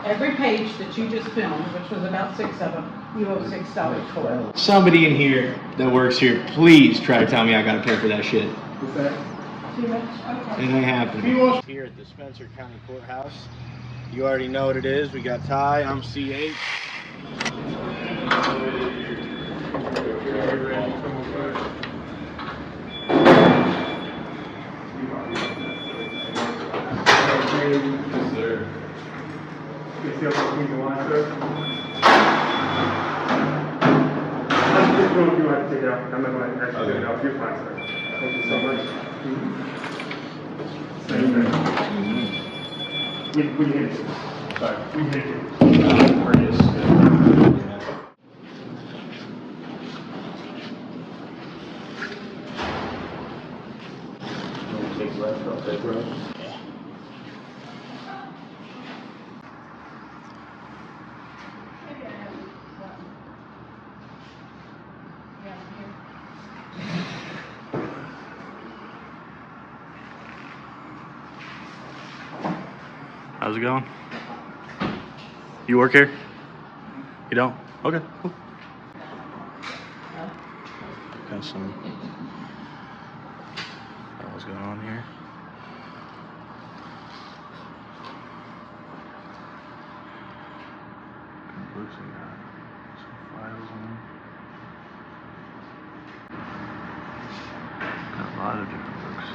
Every page that you just filmed, which was about 6 of them, you owe $6 for. Somebody in here that works here, please try to tell me I gotta pay for that shit. What's that? Too much? Okay. It ain't happening. Here at the Spencer County Courthouse. You already know what it is. We got Ty, I'm CH. Yes, sir. You see how clean the line, sir? This room you have to take it out. I'm not going to actually take it out. You're fine, sir. Thank you so much. Same thing. We hit it. Sorry, we hit it. Take left, I'll take right. How's it going? You work here? You don't? Okay, cool. Got some. What's going on here? Books we got. Some files on. Got a lot of different books.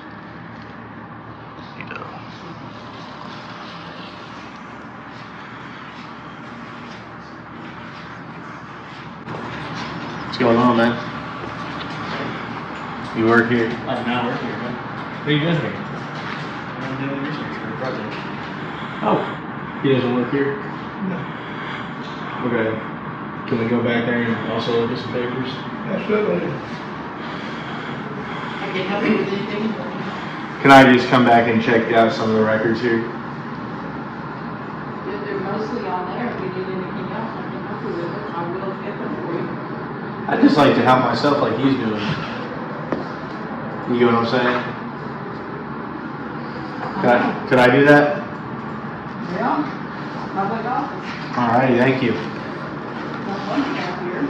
What's going on, man? You work here? I do not work here, man. What are you doing here? I'm doing research for a project. Oh, he doesn't work here? No. Okay. Can we go back there and also look at some papers? Absolutely. I can help you with anything. Can I just come back and check out some of the records here? They're mostly on there. If you need anything else, I can help you with it. I will get them for you. I'd just like to help myself like he's doing. You get what I'm saying? Could I do that? Yeah. Public office. Alrighty, thank you. Don't want you back here.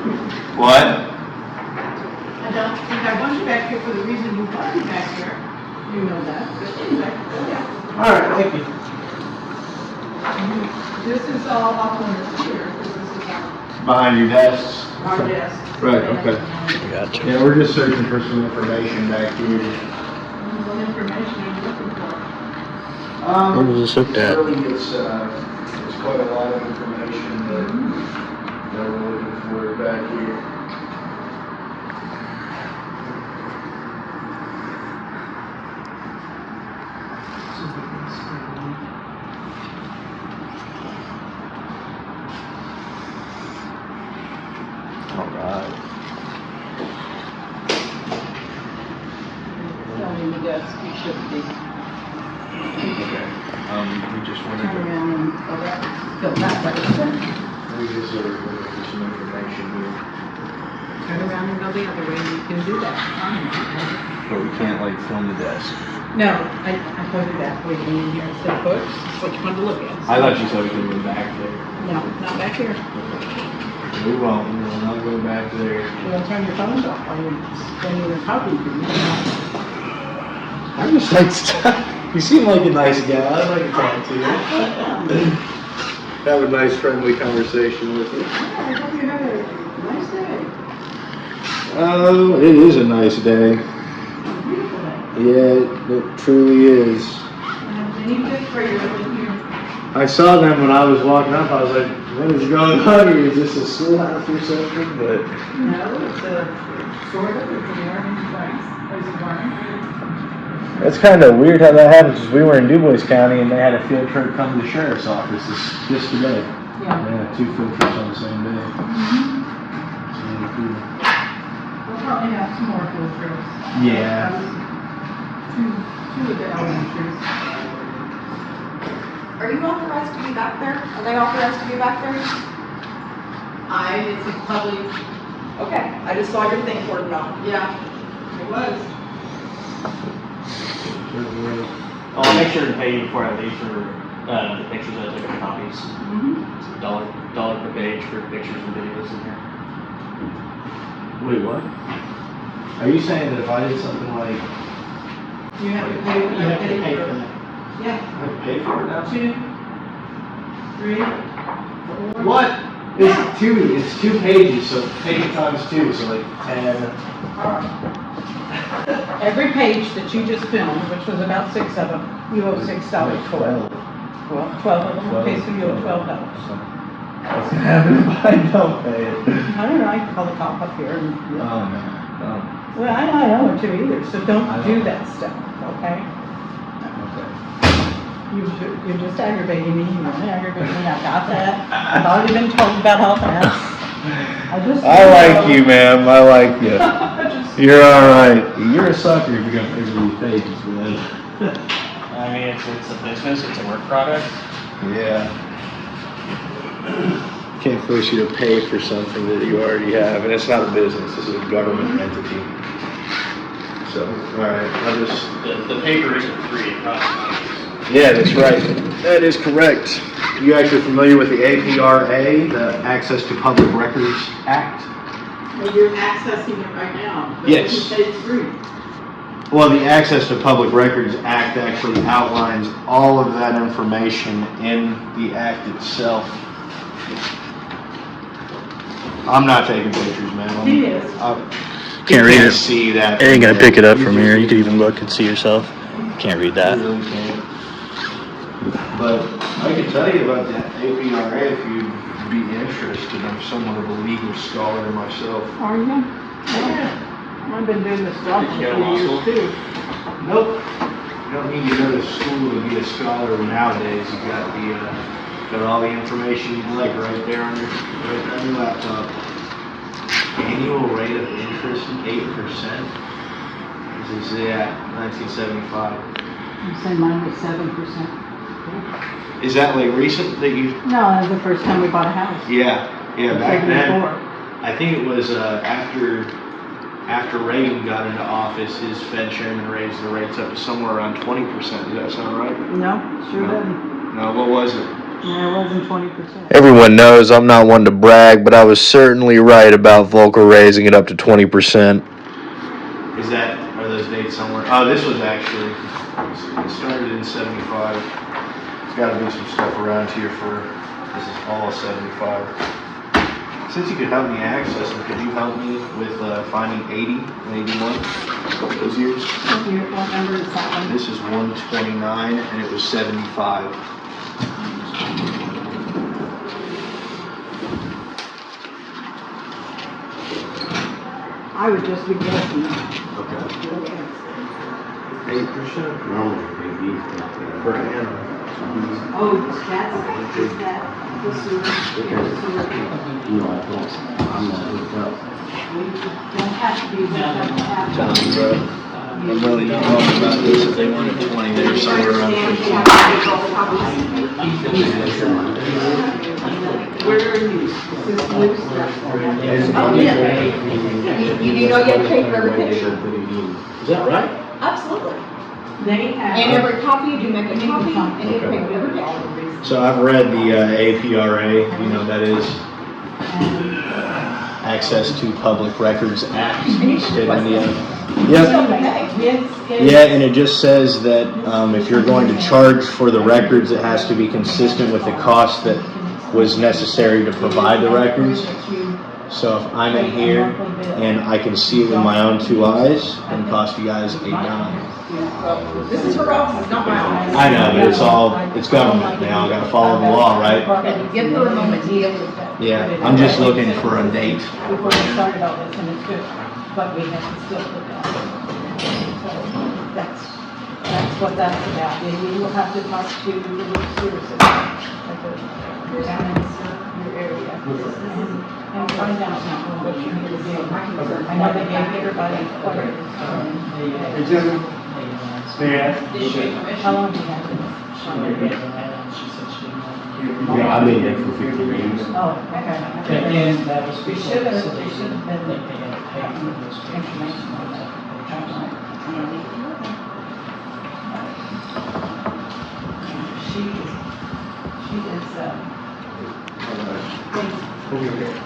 What? I don't think I want you back here for the reason you want me back here. You know that. But anyway, yeah. Alright, thank you. This is all off on the here. This is Behind your desks? our desk. Right, okay. Gotcha. Yeah, we're just searching for some information back here. What information are you looking for? What was this looked at? Really, it's quite a lot of information that we're looking for back here. All right. Tell me the desk you should be. Okay. We just wanted Turn to, around and go back. Go back. we just are looking for some information here. Turn around and go the other way. You can do that. But we can't like film the desk. No, I told you that. We came in here and said books. Which one to look at? I thought you said we could move back there. No, not back here. We won't, we will not go back there. You want to turn your phones off while you're talking to me. I just like to, you seem like a nice guy, I'd like to talk to you. Have a nice friendly conversation with you. I hope you have a nice day. Oh, it is a nice day. A beautiful day. Yeah, it truly is. Any good for you over here? I saw them when I was walking up, I was like, what is going on here? Is this a schoolhouse or something? But No, it's a sort of, it's an orange place of learning. it's kind of weird how that happens, because we were in Du Bois County and they had a field trip come to the sheriff's office just today. Yeah. Yeah, 2 field trips on the same day. It's really cool. We'll probably have some more field trips. Yeah. Two of the elementaries. Are you authorized to be back there? Are they authorized to be back there? It's a public, Okay, I just saw your thing cordoned off. yeah, it was. I'll make sure to pay you before I leave for The pictures I took of copies. Mm-hmm. It's $1 per page for pictures and videos in here. Wait, what? Are you saying that if I did something like, You have to pay for that. Yeah, I have to pay for it now? 2, 3, 4. What? It's two pages, so take it times 2, so like 10. Every page that you just filmed, which was about 6 of them, you owe $6 for. 12. Well, 12 of them, okay, so you owe $12. What's gonna happen if I don't pay it? I don't know, I can call the cop up here and, Oh, man. well, I don't want to either, so don't I do don't. that stuff, okay? Okay. You're just aggravating me, you want to aggravate me, I got that. I've already been told about all that. I like you, ma'am. I like you. You're alright. You're a sucker if you're gonna pay for these pages, man. I mean, it's a business, it's a work product. Yeah. Can't force you to pay for something that you already have, and it's not a business, this is a government entity. So, alright, I'll just... The paper isn't free, it costs money. Yeah, that's right. That is correct. You actually familiar with the APRA, the Access to Public Records Act? Well, you're accessing it right now. But Yes. You say it's free. Well, the Access to Public Records Act actually outlines all of that information in the act itself. I'm not taking pictures, man. He is. Can't read it. See that. It ain't gonna pick it up from here. You could even look and see yourself. Can't read that. You really can't. But I can tell you about that APRA if you'd be interested. I'm somewhat of a legal scholar myself. Are you? Yeah. I've been doing this job for You go to law 3 school? years too. Nope. You don't need to go to school to be a scholar nowadays. You've got all the information you'd like right there on your laptop. Annual rate of interest 8%. This is 1975. You say mine was 7%. Is that like recent that you? No, that was the first time we bought a house. Yeah, back then. 74. I think it was after Reagan got into office, his Fed chairman raised the rates up to somewhere around 20%. Does that sound right? No, sure doesn't. No, what was it? No, it wasn't 20%. Everyone knows I'm not one to brag, but I was certainly right about Volcker raising it up to 20%. Are those dates somewhere? Oh, this was actually, it started in 75. There's gotta be some stuff around here this is all 75. Since you could help me access them, could you help me with finding 80 and 81, those years? What number is that one? This is 129 and it was 75. I would just be guessing. Okay. 8% normally per annum. Oh, is that the sewer? No, I don't. I'm not hooked up. Don't have to be, Telling you, bro, I'm really not talking about this. If they wanted 20, they're somewhere around 15. Where are you? Is this loose? Oh, yeah. You do know you have to pay for every picture. Is that right? Absolutely. They have. And every copy, you do make a copy, and you pay for every picture. So I've read the APRA, you know what that is? Access to Public Records Act. State of Indiana. Yep. Yeah, and it just says that if you're going to charge for the records, it has to be consistent with the cost that was necessary to provide the records. So if I'm in here and I can see it with my own 2 eyes, and cost you guys $8. This is her office, not my office. I know, but it's government now. I gotta follow the law, right? Give her a moment to deal with that. Yeah, I'm just looking for a date. Before we started all this, and it's good, but we have to still put that. So that's what that's about. And you will have to talk to the sewer system, down in your area, and find out now what you need to do. I know they gave everybody quite a Hey, gentlemen. How long do you have this? Yeah, I've been there for 15 years. Oh, okay. And that was. We should have been information on that. She is she is, We'll be okay.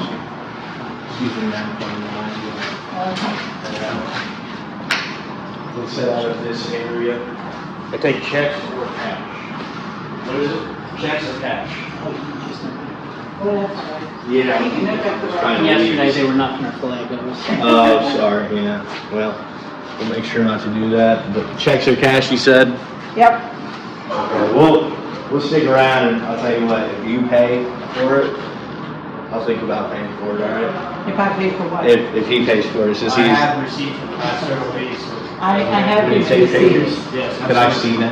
Excuse me, ma'am, from the line. Let's set out of this area. I take checks or cash. What is it? Checks or cash? well, that's right. Yeah. You can make up the Trying to Yesterday leave. they were knocking our flag over. Oh, sorry, yeah. Well, we'll make sure not to do that. But checks or cash, you said? Yep, Okay, we'll stick around and I'll tell you what, if you pay for it, I'll think about paying for it, all right? if I pay for what? If he pays for it, since I he's. have receipts for the last several weeks. I have Will you his take pictures? receipts. Yes. Could I see them?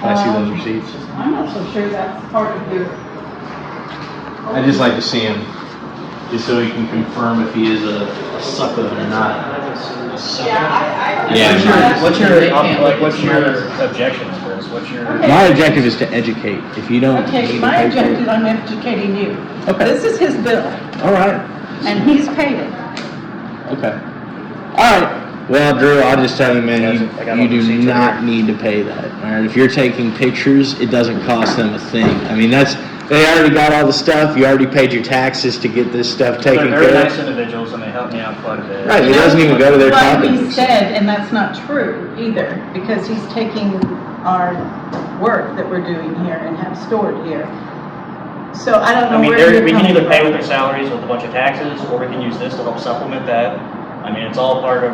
Can I see those receipts? I'm not so sure that's part of your, I'd just like to see him, just so he can confirm if he is a sucker or not. Yeah. What's your objections, Chris? What's your? Okay. My objective is to educate. If you don't okay, need to my pay for objective, it. I'm educating you. Okay. This is his bill, All right. and he's paid it. Okay. All right. Well, Drew, I'll just tell you, man, I got all you the do receipts not right need to pay that. All right. If you're taking pictures, it doesn't cost them a thing. I mean, they already got all the stuff. You already paid your taxes to get this stuff taken They're very care nice of. individuals and they help me out quite a bit. Right. It doesn't even go to their Well, he pockets. said, and that's not true either, because he's taking our work that we're doing here and have stored here. So I don't I know mean, where you're we can coming either pay with from. their salaries with a bunch of taxes, or we can use this to help supplement that. I mean, it's all part of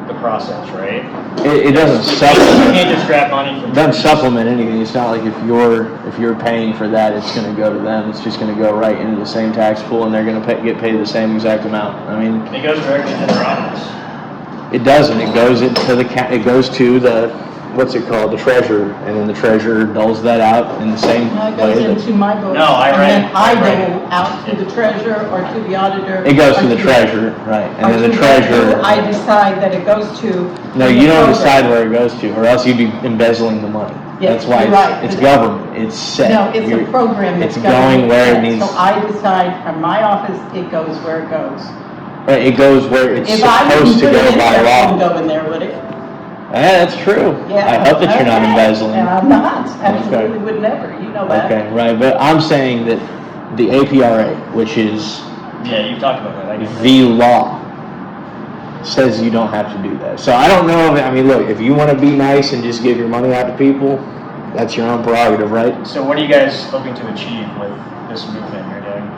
the process, right? It doesn't You supplement. can't just grab money from. It doesn't supplement anything. It's not like if you're paying for that, it's going to go to them. It's just going to go right into the same tax pool, and they're going to get paid the same exact amount. I mean, It goes directly to their office. it doesn't. It goes into it goes to the what's it called, the treasurer, and then the treasurer doles that out in the same No, it way. goes that- into my books. No, I and read then it. I I read it. go out to the treasurer or to the auditor. It goes or to the treasurer, right? And then the treasurer. I decide that it goes to. No, the you don't program. decide where it goes to, or else you'd be embezzling the money. Yes, That's why you're right. it's government. It's set. No, it's a You're- program that's It's going where it needs. So I decide from my office, it goes where it goes. Right, it goes where it's If I supposed didn't to put it go in by there, it law. wouldn't go in there, would it? Yeah, that's true. Yeah. I hope that you're not Okay. embezzling. And I'm not, absolutely would never, you know that. Okay, right, but I'm saying that the APRA, which is Yeah, you've talked about that. I get it. the law, says you don't have to do that. So I don't know, I mean, look, if you want to be nice and just give your money out to people, that's your own prerogative, right? So what are you guys hoping to achieve with this movement you're doing?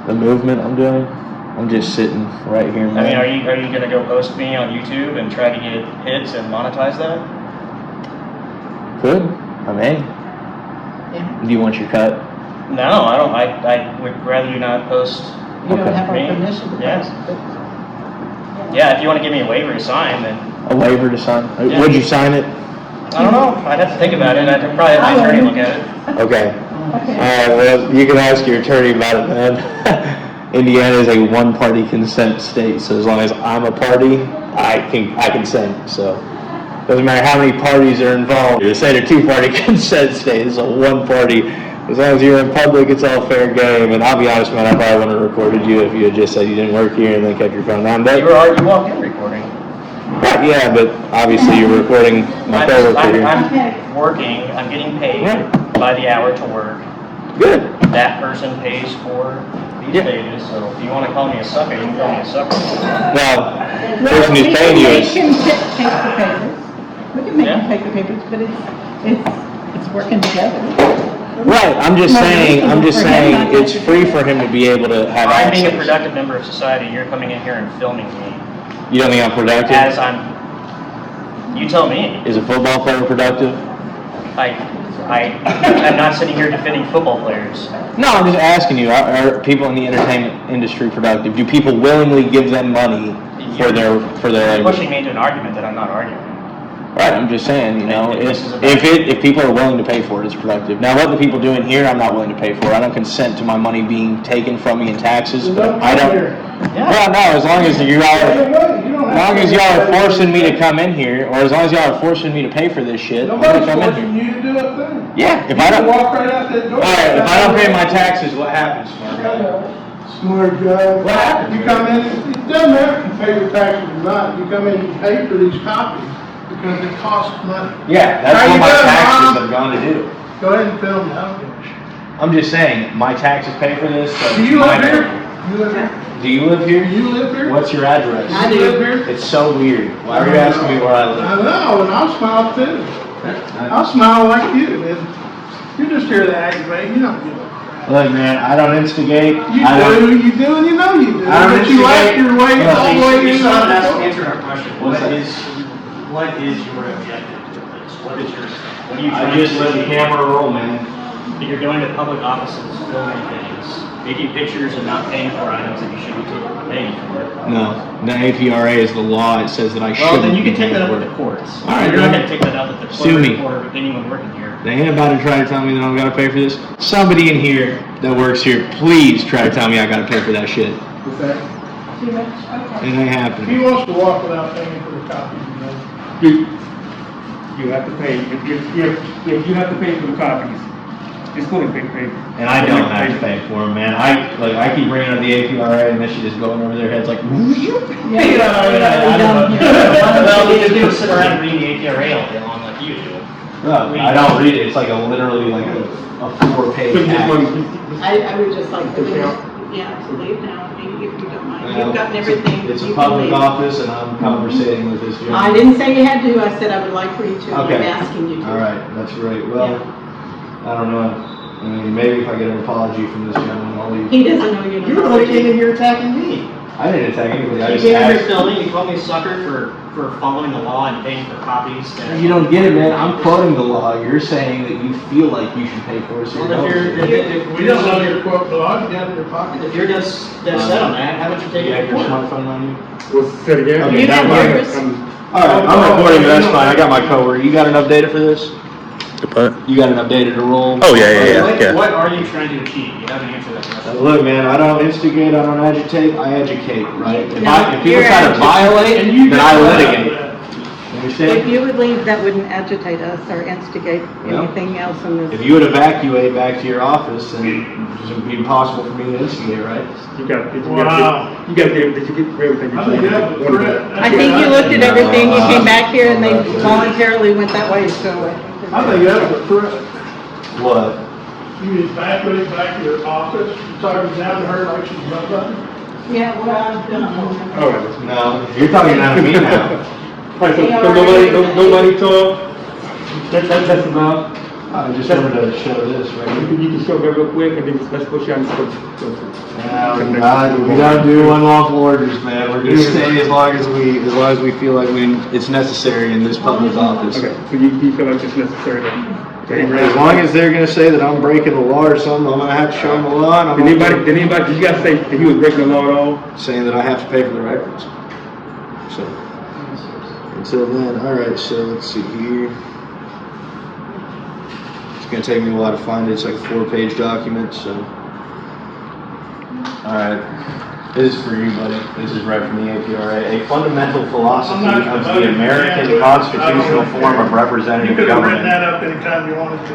The movement I'm doing, I'm just sitting right here, I mean, man. are you gonna go post me on YouTube and try to get hits and monetize that? Good, I may. Yeah. Do you want your cut? No, I don't. I would rather you not post. You don't Okay. have our Me? permission to Yeah. post, but. Yeah, if you want to give me a waiver to sign, then A waiver to sign? Yeah. Would you sign it? I don't know. I'd have to think about it. I'd probably have my attorney look at it. Okay. Okay. Well, you can ask your attorney about it then. Indiana is a one-party consent state, so as long as I'm a party, I consent, so. Doesn't matter how many parties are involved. They say a two-party consent state, it's a one-party. As long as you're in public, it's all fair game, and I'll be honest, man, I probably wouldn't have recorded you if you had just said you didn't work here and then kept your phone on. But, You walked in recording. yeah, but obviously you're recording my coworker here. I'm working. I'm getting paid Right. by the hour to work. Good. That person pays for these Yeah. pages. So if you want to call me a sucker, you can call me a sucker. Well, the Well, person we who's can paying you make is, him take the papers. We can make him Yeah. take the papers, but it's working together. right, I'm just No, saying, it's I'm just for him saying, not to it's do free that. for him to be able to have I'm being a access. productive member of society. You're coming in here and filming me You don't think I'm productive? as I'm. You tell me. Is a football player productive? I'm not sitting here defending football players. No, I'm just asking you, are people in the entertainment industry productive? Do people willingly give them money for their You're labor? pushing me into an argument that I'm not arguing. Right, I'm just saying, you know, And this is about- if people are willing to pay for it, it's productive. Now, what the people doing here, I'm not willing to pay for. I don't consent to my money being taken from me in taxes, but I don't. Well, no, as long as y'all are forcing me to come in here, or as long as y'all are forcing me to pay for this shit, I'm gonna Nobody's come in forcing here. you to do a thing. Yeah, if You I can don't. walk right out that door. All right, if I don't pay my taxes, what happens, Mark? Smart guy. What happened? You come in, it doesn't matter if you pay your taxes or not, you come in and you pay for these copies because it costs money. Yeah, that's How what you my doing, taxes Mom? have gone to do. Go ahead and film me, I don't give a shit. I'm just saying, my taxes pay for this. So Do you my- live here? You live here? Do you live here? Do you live here? What's your address? I do. Live here? It's so weird. Why are you asking me where I I live? know, and I'll smile too. I'll smile like you, man. You're just here to aggravate, you don't give a crap. Look, man, I don't instigate. You I don't- do, you do, and you know you do. I don't But you like your way, instigate. all the way You in. still haven't answered our question. What's that? What is your objective with this? What are you I trying just to let the achieve? camera roll, man. You're going to public offices, filming things, taking pictures and not paying for items that you shouldn't be paying for. No, the APRA is the law. It says that I shouldn't. Well, then you be can take that up paying with for the it. courts. All right, You're not then. gonna take that up with the Sue me. court or with anyone working here. They ain't about to try to tell me that I don't gotta pay for this. Somebody in here that works here, please try to tell me I gotta pay for that shit. What's that? Too much? Okay. It ain't If he happening. wants to walk without paying for the copies, you know. You have to pay, if you have to pay for the copies, it's going to be paid. And I don't have to pay for them, man. I keep bringing up the APRA and then she just going over their heads like, Well, we just do sit around and read the APRA all day long like you do. No, I don't read it. It's like literally like a 4-page act. I would just like to leave, yeah, to leave now, if you don't mind. You've gotten everything. It's a you can public leave. office and I'm conversating with this gentleman. I didn't say you had to, I said I would like for you to, and I'm Okay. asking you to. All right, that's great. Well, I don't know. I mean, maybe if I get an apology from this gentleman, I'll leave. He doesn't know you're. You were the one who came in here attacking me. I didn't attack anybody. I You just came in here asked. filming, you called me a sucker for following the law and paying for copies. that- You don't get it, man. I'm quoting the law. You're saying that you feel like you should pay for it. So Well, We don't know your quote, the law, you got it in your pocket. If you're just dead set on that, haven't you taken You it have your to court? smartphone on you? We'll say it again. Okay, You got never mind. yours? All right, I'm recording, but that's fine. I got my cover. You got an updated for this? But, You got an updated to roll? oh, yeah. What are you trying to achieve? You haven't answered that question. Look, man, I don't instigate, I don't agitate, I educate, right? If No, if people you're try to agitating. violate, And you then I just- litigate. You If understand? you would leave, that wouldn't agitate us or instigate No. anything else in this. If you would evacuate back to your office, then it would be impossible for me to instigate, right? Wow. You got to get, did you get everything I you think that was a threat. I think you looked at everything, you came back here and they voluntarily went that way, so. I think that was a threat. What? You evacuate back to your office, you talking down to her like she's nothing. Yeah, well, I've done. All right. No, you're talking down to me now. All right, so nobody talk? That's enough. I just wanted to show this, right? You can show me real quick and then let's go shine this. We don't do unlawful orders, man. We're just staying as long as we feel like it's necessary in this public office. Okay, so you feel like it's necessary to As long as they're gonna say that I'm breaking the law or something, I'm gonna have to show them the law, and I'm Did you guys say that he was breaking the law at all? saying that I have to pay for the records. So, until then, alright, so let's see here. It's gonna take me a while to find it. It's like a 4-page document, so. Alright, this is for you, buddy. This is right from the APRA. A fundamental philosophy of the American constitutional form of You representative could have written government. that up anytime you wanted to.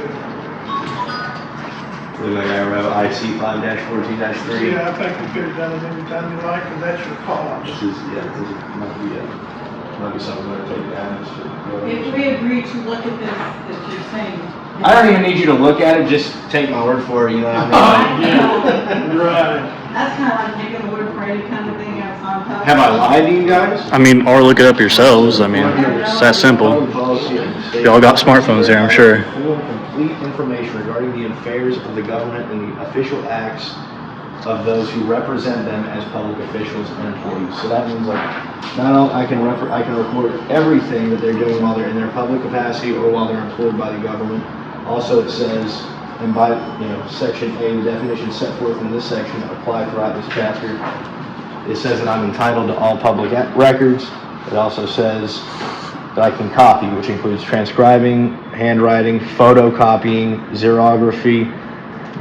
Look like I wrote IC 5-14-3. Yeah, I think you could have done it anytime you like, because that's your cause. This is might be something I'm gonna take down. If we agree to look at this, that you're saying. I don't even need you to look at it, just take my word for it, you know what I mean? Right. That's kind of like taking the word for any kind of thing else on top. Have I lied to you guys? I mean, or look it up yourselves. I mean, it's that simple. Y'all got smartphones there, I'm sure. Full and complete information regarding the affairs of the government and the official acts of those who represent them as public officials and employees. So that means like, not only I can record everything that they're doing while they're in their public capacity or while they're employed by the government. Also, it says, and by, Section A, the definitions set forth in this section apply throughout this chapter. It says that I'm entitled to all public records. It also says that I can copy, which includes transcribing, handwriting, photocopying, xerography,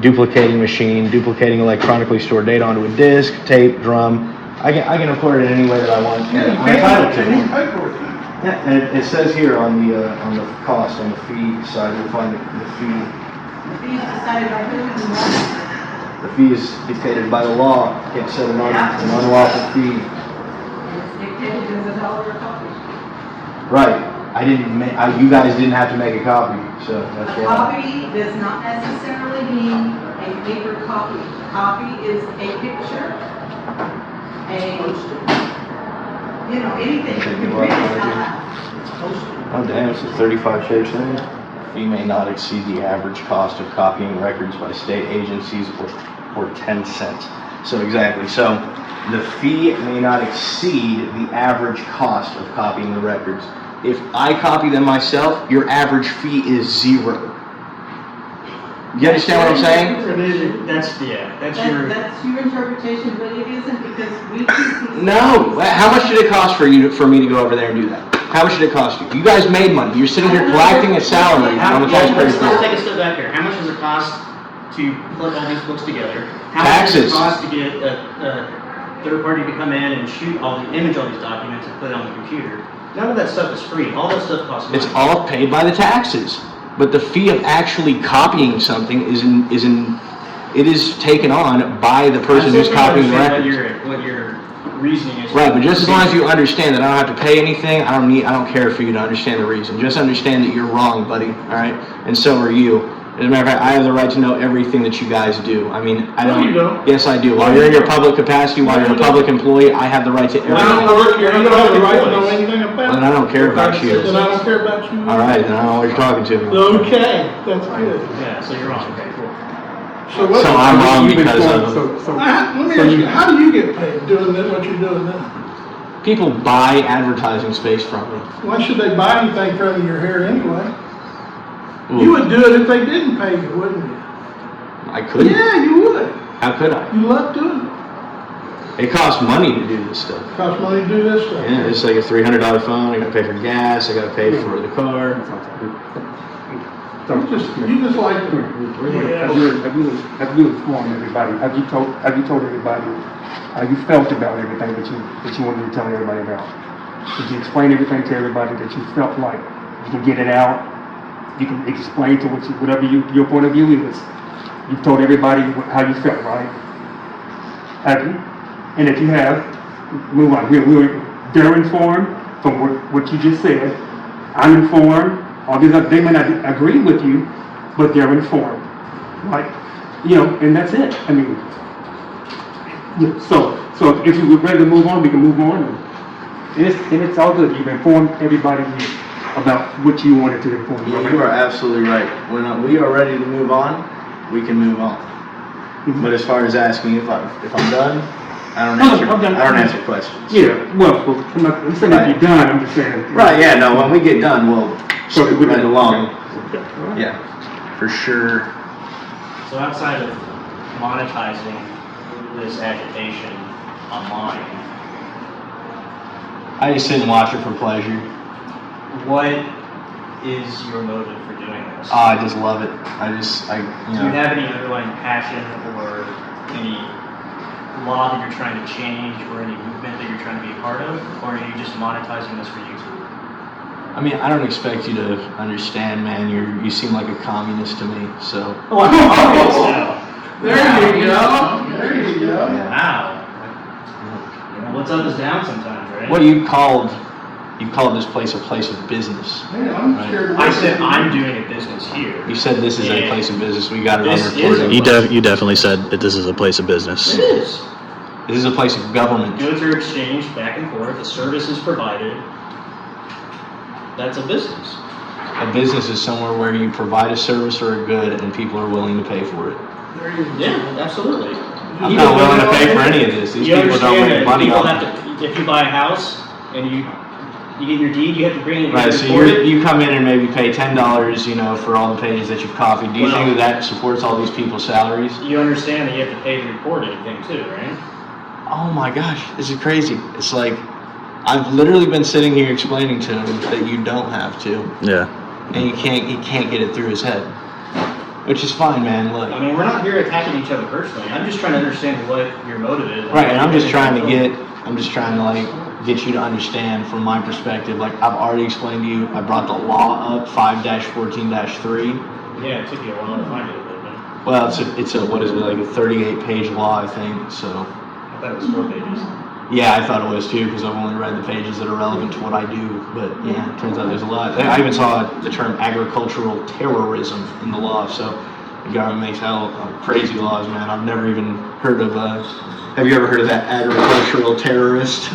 duplicating machine, duplicating electronically stored data onto a disk, tape, drum. I can record it in any way that I want. I'm entitled to And you it. pay for it. Yeah, and it says here on the cost, on the fee side, you'll find the fee. Fees decided by who and what? The fee is dictated by the law. Can't set an unlawful fee. It's dictated as $1 a copy. Right. You guys didn't have to make a copy, so that's A why. copy does not necessarily mean a paper copy. A copy is a picture, anything you can print out. Oh damn, it's a 35-page thing. Fee may not exceed the average cost of copying records by state agencies or 10 cents. So exactly, so the fee may not exceed the average cost of copying the records. If I copy them myself, your average fee is $0. You understand what I'm saying? That's That's your interpretation, but it isn't because we keep these. No. How much did it cost for me to go over there and do that? How much did it cost you? You guys made money. You're sitting here collecting a salary on the taxpayer's Let's bill. take a step back here. How much does it cost to put all these books together? How Taxes. much does it cost to get a third party to come in and image all these documents and put it on the computer? None of that stuff is free. All that stuff costs money. It's all paid by the taxes. But the fee of actually copying something it is taken on by the person who's copying the records. What your reasoning is. Right, but just as long as you understand that I don't have to pay anything, I don't care for you to understand the reason. Just understand that you're wrong, buddy, all right? And so are you. As a matter of fact, I have the right to know everything that you guys do. I mean, I don't. No, you don't. Yes, I do. While you're in your public capacity, while you're a public employee, I have the right to everything. You don't have the right to know anything about Well, then it. I don't care about you. Then I don't care about you. All right, then I don't know what you're talking to me. Okay, that's good. Yeah, so you're wrong. Okay, cool. So I'm wrong because of Let me ask you, how do you get paid doing what you're doing now? people buy advertising space from me. Why should they buy anything from you? You're here anyway. Ooh, You would do it if they didn't pay you, wouldn't you? I couldn't. Yeah, you would. How could I? You love doing it. It costs money to do this stuff. Costs money to do this stuff. Yeah, it's like a $300 phone. I gotta pay for gas. I gotta pay for the car. You just like to. Have you informed everybody? Have you told everybody how you felt about everything that you wanted to tell everybody about? Did you explain everything to everybody that you felt like you can get it out? You can explain to whatever your point of view is. You've told everybody how you felt, right? Have you? And if you have, move on. They're informed from what you just said. I'm informed. All these they may not agree with you, but they're informed, right? And that's it. I mean, so if you were ready to move on, we can move on. And it's all good. You've informed everybody about what you wanted to inform. Yeah, you are absolutely right. When we are ready to move on, we can move on. But as far as asking if I'm done, I don't answer questions. Yeah, well, I'm saying if you're done, I'm just saying. Right, yeah, no, when we get done, we'll So scoot we right can- along. Okay. Yeah, for sure. So outside of monetizing this agitation online, I just sit and watch it for pleasure. what is your motive for doing this? I just love it. Do you have any underlying passion or any law that you're trying to change or any movement that you're trying to be a part of? Or are you just monetizing this for YouTube? I mean, I don't expect you to understand, man. You seem like a communist to me, so. There you go. There you go. Wow. What's up is down sometimes, right? What you called this place a place of business. Man, I'm scared to I said I'm doing a business here. You said this is a place of business. We got it on This is recording. You definitely said that this is a place of business. It is. This is a place of government. Goods are exchanged back and forth. A service is provided. That's a business. A business is somewhere where you provide a service or a good and people are willing to pay for it. There you go. Yeah, absolutely. I'm not willing to pay for any of this. These You people don't understand make that money people off have it. to, if you buy a house and you get your deed, you have to bring it. Right, so you come in and maybe pay $10, for all the pages that you've copied. Do you think that supports all these people's salaries? You understand that you have to pay to record anything too, right? Oh my gosh, this is crazy. It's like, I've literally been sitting here explaining to him that you don't have to. Yeah. And he can't get it through his head. Which is fine, man, look. I mean, we're not here attacking each other personally. I'm just trying to understand what your motive is. Right, and I'm just trying to get you to understand from my perspective. Like, I've already explained to you, I brought the law up, 5-14-3. Yeah, it took you a while to find it, but Well, it's a, what is it, like a 38-page law, I think, so. I thought it was 4 pages. Yeah, I thought it was too, because I've only read the pages that are relevant to what I do, but yeah, it turns out there's a lot. I even saw the term agricultural terrorism in the law, so the government makes hell crazy laws, man. I've never even heard of, have you ever heard of that agricultural terrorist?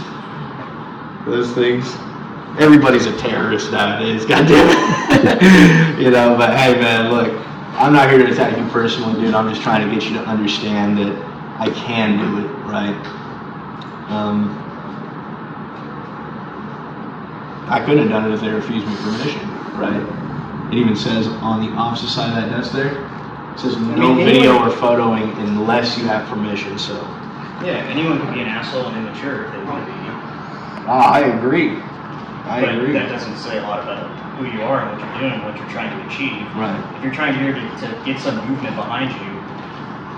Those things? Everybody's a terrorist nowadays, goddamn it. You know, but hey man, look, I'm not here to attack you personally, dude. I'm just trying to get you to understand that I can do it, right? I couldn't have done it if they refused me permission, right? It even says on the opposite side of that desk there, it says no video or photoing unless you have permission, so. Yeah, anyone can be an asshole and immature if they want to be. I agree. I But agree. that doesn't say a lot about who you are and what you're doing, what you're trying to achieve. Right. If you're trying to get some movement behind you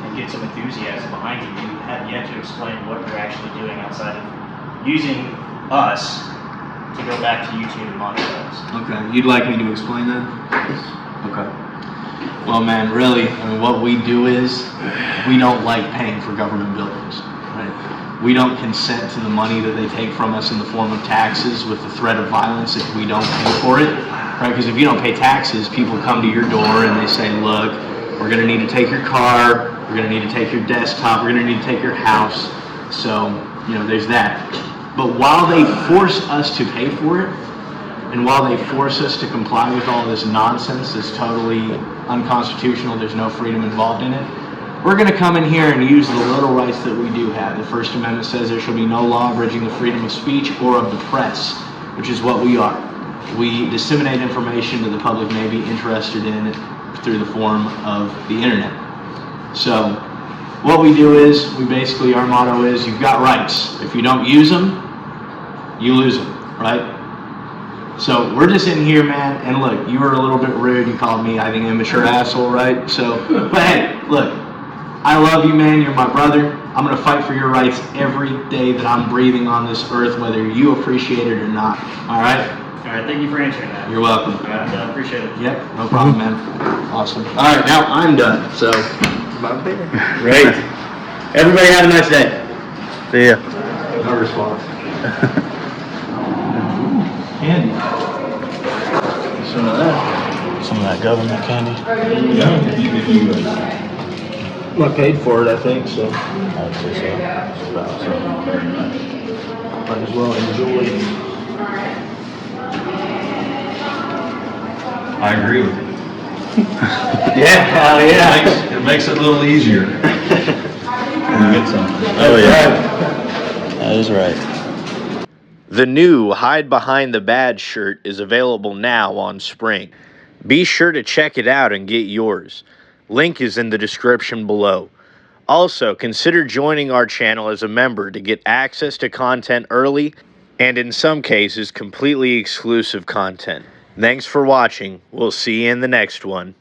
and get some enthusiasm behind you, you have yet to explain what you're actually doing outside of using us to go back to YouTube and monetize. Okay, you'd like me to explain that? Okay. Well, man, really, I mean, what we do is we don't like paying for government buildings, right? We don't consent to the money that they take from us in the form of taxes with the threat of violence if we don't pay for it, right? Because if you don't pay taxes, people come to your door and they say, look, we're going to need to take your car, we're going to need to take your desktop, we're going to need to take your house. So, you know, there's that. But while they force us to pay for it, and while they force us to comply with all this nonsense that's totally unconstitutional, there's no freedom involved in it, we're going to come in here and use the little rights that we do have. The First Amendment says there shall be no law abridging the freedom of speech or of the press, which is what we are. We disseminate information that the public may be interested in through the form of the internet. So what we do is, we basically, our motto is, you've got rights. If you don't use them, you lose them, right? So we're just in here, man, and look, you were a little bit rude. You called me, I think, immature asshole, right? So, but hey, look, I love you, man. You're my brother. I'm going to fight for your rights every day that I'm breathing on this earth, whether you appreciate it or not, all right? All right, thank you for answering that. You're welcome. I appreciate it. Yep, no problem, man. Awesome. All right, now I'm done, so. Great. Everybody have a nice day. See ya. No response. Candy. Some of that. Some of that government candy. Yeah. I paid for it, I think, so. I'd say so. Might as well enjoy. I agree with you. Yeah, hell yeah. It makes it a little easier. Oh yeah. That is right. The new Hide Behind the Badge shirt is available now on Spring. Be sure to check it out and get yours. Link is in the description below. Also, consider joining our channel as a member to get access to content early and in some cases completely exclusive content. Thanks for watching. We'll see you in the next one.